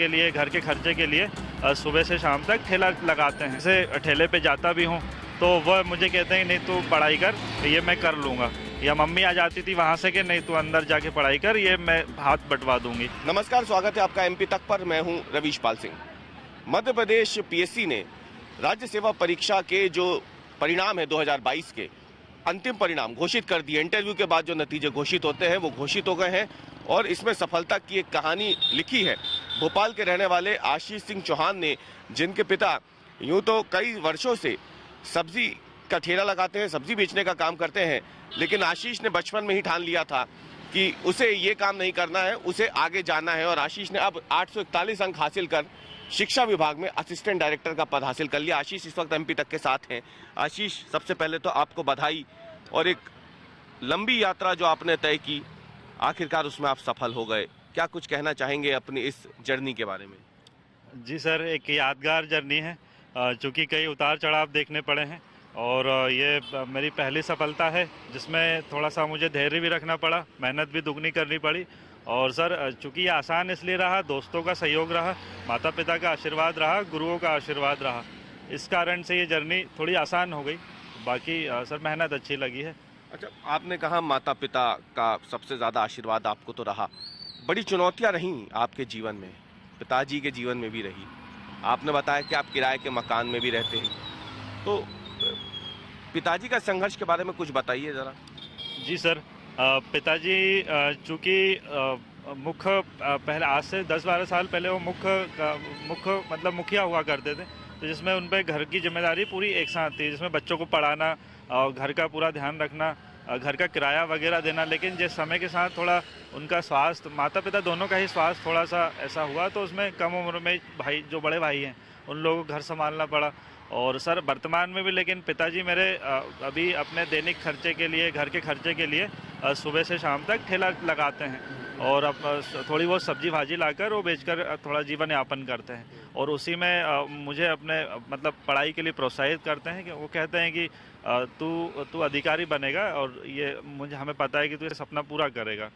के लिए, घर के खर्चे के लिए सुबह से शाम तक ठेला लगाते हैं। जैसे ठेले पे जाता भी हूँ तो वह मुझे कहते हैं नहीं तू पढ़ाई कर, ये मैं कर लूँगा। या मम्मी आ जाती थी वहाँ से कि नहीं तू अंदर जाके पढ़ाई कर, ये मैं हाथ बंटवा दूंगी। नमस्कार, स्वागत है आपका एमपी तक पर। मैं हूं रवीश पाल सिंह। मध्य प्रदेश पीएससी ने राज्य सेवा परीक्षा के जो परिणाम है 2022 के अंतिम परिणाम घोषित कर दिए। इंटरव्यू के बाद जो नतीजे घोषित होते हैं वो घोषित हो गए हैं और इसमें सफलता की एक कहानी लिखी है भोपाल के रहने वाले आशीष सिंह चौहान ने, जिनके पिता यूं तो कई वर्षों से सब्जी का ठेला लगाते हैं, सब्जी बेचने का काम करते हैं, लेकिन आशीष ने बचपन में ही ठान लिया था कि उसे ये काम नहीं करना है, उसे आगे जाना है। और आशीष ने अब 841 अंक हासिल कर शिक्षा विभाग में असिस्टेंट डायरेक्टर का पद हासिल कर लिया। आशीष इस वक्त एमपी तक के साथ हैं। आशीष, सबसे पहले तो आपको बधाई, और एक लंबी यात्रा जो आपने तय की, आखिरकार उसमें आप सफल हो गए। क्या कुछ कहना चाहेंगे अपनी इस जर्नी के बारे में? जी सर, एक यादगार जर्नी है, चूँकि कई उतार चढ़ाव देखने पड़े हैं और ये मेरी पहली सफलता है जिसमें थोड़ा सा मुझे धैर्य भी रखना पड़ा, मेहनत भी दुगनी करनी पड़ी। और सर चूँकि ये आसान इसलिए रहा, दोस्तों का सहयोग रहा, माता पिता का आशीर्वाद रहा, गुरुओं का आशीर्वाद रहा, इस कारण से ये जर्नी थोड़ी आसान हो गई। बाकी सर मेहनत अच्छी लगी है। अच्छा, आपने कहा माता पिता का सबसे ज़्यादा आशीर्वाद आपको तो रहा, बड़ी चुनौतियाँ रहीं आपके जीवन में, पिताजी के जीवन में भी रही। आपने बताया कि आप किराए के मकान में भी रहते हैं, तो पिताजी का संघर्ष के बारे में कुछ बताइए ज़रा। जी सर, पिताजी चूँकि मुख्य पहले आज से 10-12 साल पहले वो मुख्य मतलब मुखिया हुआ करते थे, तो जिसमें उन पर घर की जिम्मेदारी पूरी एक साथ थी, जिसमें बच्चों को पढ़ाना और घर का पूरा ध्यान रखना, घर का किराया वगैरह देना। लेकिन जिस समय के साथ थोड़ा उनका स्वास्थ्य, माता पिता दोनों का ही स्वास्थ्य थोड़ा सा ऐसा हुआ, तो उसमें कम उम्र में भाई जो बड़े भाई हैं उन लोगों को घर संभालना पड़ा। और सर वर्तमान में भी लेकिन पिताजी मेरे अभी अपने दैनिक खर्चे के लिए, घर के खर्चे के लिए सुबह से शाम तक ठेला लगाते हैं और अब थोड़ी बहुत सब्जी भाजी लाकर वो बेचकर थोड़ा जीवन यापन करते हैं। और उसी में मुझे अपने मतलब पढ़ाई के लिए प्रोत्साहित करते हैं कि वो कहते हैं कि तू अधिकारी बनेगा और ये हमें पता है कि तू ये सपना पूरा करेगा,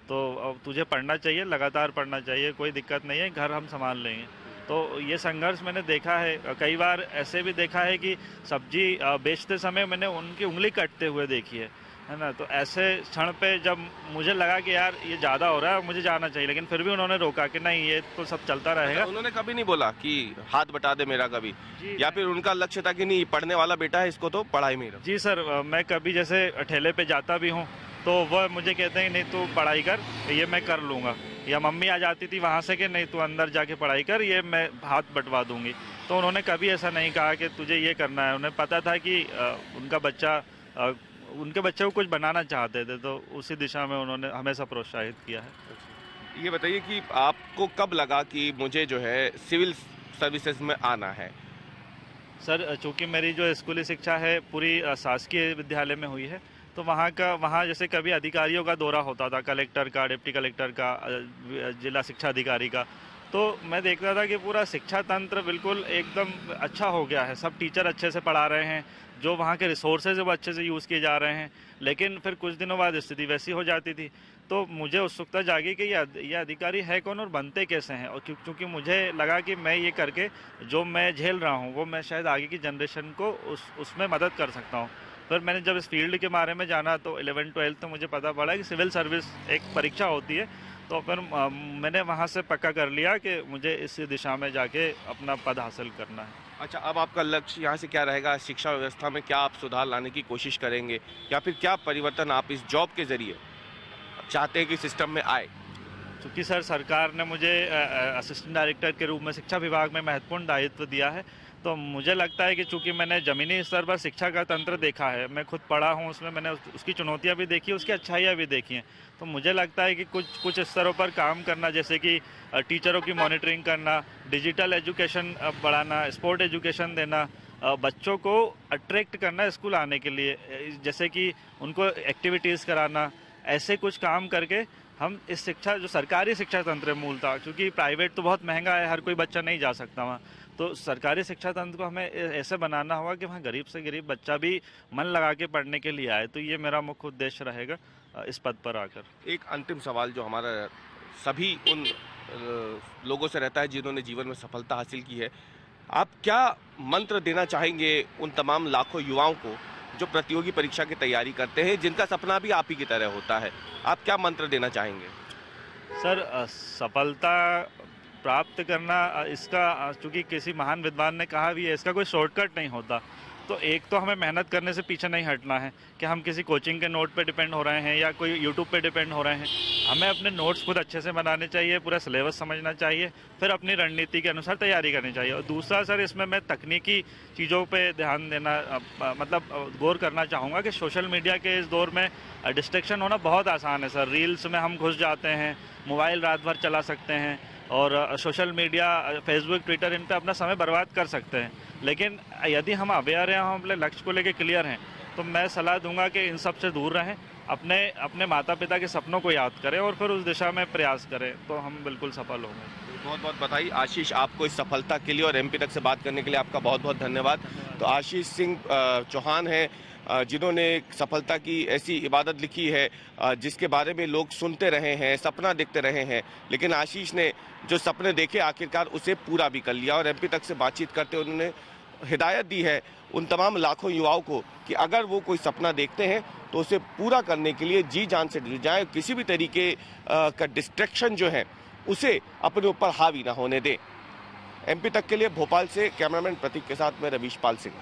तो तुझे पढ़ना चाहिए, लगातार पढ़ना चाहिए, कोई दिक्कत नहीं है, घर हम संभाल लेंगे। तो ये संघर्ष मैंने देखा है, कई बार ऐसे भी देखा है कि सब्जी बेचते समय मैंने उनकी उंगली कटते हुए देखी है ना। तो ऐसे क्षण पे जब मुझे लगा कि यार ये ज़्यादा हो रहा है, मुझे जाना चाहिए, लेकिन फिर भी उन्होंने रोका कि नहीं ये तो सब चलता रहेगा। उन्होंने कभी नहीं बोला कि हाथ बटा दे मेरा कभी, या फिर उनका लक्ष्य था कि नहीं पढ़ने वाला बेटा है, इसको तो पढ़ाई में रहो? जी सर, मैं कभी जैसे ठेले पे जाता भी हूँ तो वह मुझे कहते हैं नहीं तू पढ़ाई कर, ये मैं कर लूँगा। या मम्मी आ जाती थी वहाँ से कि नहीं तू अंदर जाके पढ़ाई कर, ये मैं हाथ बंटवा दूंगी। तो उन्होंने कभी ऐसा नहीं कहा कि तुझे ये करना है। उन्हें पता था कि उनके बच्चे को कुछ बनाना चाहते थे, तो उसी दिशा में उन्होंने हमेशा प्रोत्साहित किया है। ये बताइए कि आपको कब लगा कि मुझे जो है सिविल सर्विसेज में आना है? सर चूँकि मेरी जो स्कूली शिक्षा है पूरी शासकीय विद्यालय में हुई है, तो वहाँ जैसे कभी अधिकारियों का दौरा होता था, कलेक्टर का, डिप्टी कलेक्टर का, जिला शिक्षा अधिकारी का, तो मैं देखता था कि पूरा शिक्षा तंत्र बिल्कुल एकदम अच्छा हो गया है, सब टीचर अच्छे से पढ़ा रहे हैं, जो वहाँ के रिसोर्सेज है वो अच्छे से यूज़ किए जा रहे हैं। लेकिन फिर कुछ दिनों बाद स्थिति वैसी हो जाती थी, तो मुझे उत्सुकता जागी कि ये अधिकारी है कौन और बनते कैसे हैं। और क्योंकि मुझे लगा कि मैं ये करके जो मैं झेल रहा हूँ वो मैं शायद आगे की जनरेशन को उसमें मदद कर सकता हूँ। फिर मैंने जब इस फील्ड के बारे में जाना तो 11-12 तो मुझे पता पड़ा कि सिविल सर्विस एक परीक्षा होती है, तो फिर मैंने वहाँ से पक्का कर लिया कि मुझे इस दिशा में जाके अपना पद हासिल करना है। अच्छा, अब आपका लक्ष्य यहाँ से क्या रहेगा? शिक्षा व्यवस्था में क्या आप सुधार लाने की कोशिश करेंगे, या फिर क्या परिवर्तन आप इस जॉब के जरिए चाहते हैं कि सिस्टम में आए? क्योंकि सर सरकार ने मुझे असिस्टेंट डायरेक्टर के रूप में शिक्षा विभाग में महत्वपूर्ण दायित्व दिया है, तो मुझे लगता है कि चूंकि मैंने ज़मीनी स्तर पर शिक्षा का तंत्र देखा है, मैं खुद पढ़ा हूँ उसमें, मैंने उसकी चुनौतियाँ भी देखी, उसकी अच्छाइयाँ भी देखी हैं, तो मुझे लगता है कि कुछ स्तरों पर काम करना, जैसे कि टीचरों की मॉनिटरिंग करना, डिजिटल एजुकेशन बढ़ाना, स्पोर्ट एजुकेशन देना, बच्चों को अट्रैक्ट करना स्कूल आने के लिए, जैसे कि उनको एक्टिविटीज़ कराना, ऐसे कुछ काम करके हम इस शिक्षा जो सरकारी शिक्षा तंत्र है मूलतः, क्योंकि प्राइवेट तो बहुत महंगा है, हर कोई बच्चा नहीं जा सकता वहाँ, तो सरकारी शिक्षा तंत्र को हमें ऐसे बनाना होगा कि वहाँ गरीब से गरीब बच्चा भी मन लगा के पढ़ने के लिए आए। तो ये मेरा मुख्य उद्देश्य रहेगा इस पद पर आकर। एक अंतिम सवाल जो हमारा सभी उन लोगों से रहता है जिन्होंने जीवन में सफलता हासिल की है। आप क्या मंत्र देना चाहेंगे उन तमाम लाखों युवाओं को जो प्रतियोगी परीक्षा की तैयारी करते हैं, जिनका सपना भी आप ही की तरह होता है? आप क्या मंत्र देना चाहेंगे? सर, सफलता प्राप्त करना, इसका चूंकि किसी महान विद्वान ने कहा भी है, इसका कोई शॉर्टकट नहीं होता। तो एक तो हमें मेहनत करने से पीछे नहीं हटना है कि हम किसी कोचिंग के नोट पे डिपेंड हो रहे हैं या कोई यूट्यूब पे डिपेंड हो रहे हैं। हमें अपने नोट्स खुद अच्छे से बनाने चाहिए, पूरा सिलेबस समझना चाहिए, फिर अपनी रणनीति के अनुसार तैयारी करनी चाहिए। और दूसरा सर, इसमें मैं तकनीकी चीज़ों पे ध्यान देना मतलब गौर करना चाहूँगा कि सोशल मीडिया के इस दौर में डिस्ट्रैक्शन होना बहुत आसान है सर। रील्स में हम घुस जाते हैं, मोबाइल रात भर चला सकते हैं और सोशल मीडिया, फेसबुक, ट्विटर, इन पे अपना समय बर्बाद कर सकते हैं। लेकिन यदि हम अवेयर हैं, हम अपने लक्ष्य को लेकर क्लियर हैं, तो मैं सलाह दूंगा कि इन सब से दूर रहें, अपने माता पिता के सपनों को याद करें और फिर उस दिशा में प्रयास करें, तो हम बिल्कुल सफल होंगे। बहुत बहुत बधाई आशीष आपको इस सफलता के लिए, और एमपी तक से बात करने के लिए आपका बहुत बहुत धन्यवाद। तो आशीष सिंह चौहान हैं जिन्होंने सफलता की ऐसी इबादत लिखी है जिसके बारे में लोग सुनते रहे हैं, सपना देखते रहे हैं, लेकिन आशीष ने जो सपने देखे आखिरकार उसे पूरा भी कर लिया। और एमपी तक से बातचीत करते हुए उन्होंने हिदायत दी है उन तमाम लाखों युवाओं को कि अगर वो कोई सपना देखते हैं तो उसे पूरा करने के लिए जी जान से जुट जाएं, किसी भी तरीके का डिस्ट्रैक्शन जो है उसे अपने ऊपर हावी ना होने दें। एमपी तक के लिए भोपाल से कैमरामैन प्रतीक के साथ मैं रवीश पाल सिंह।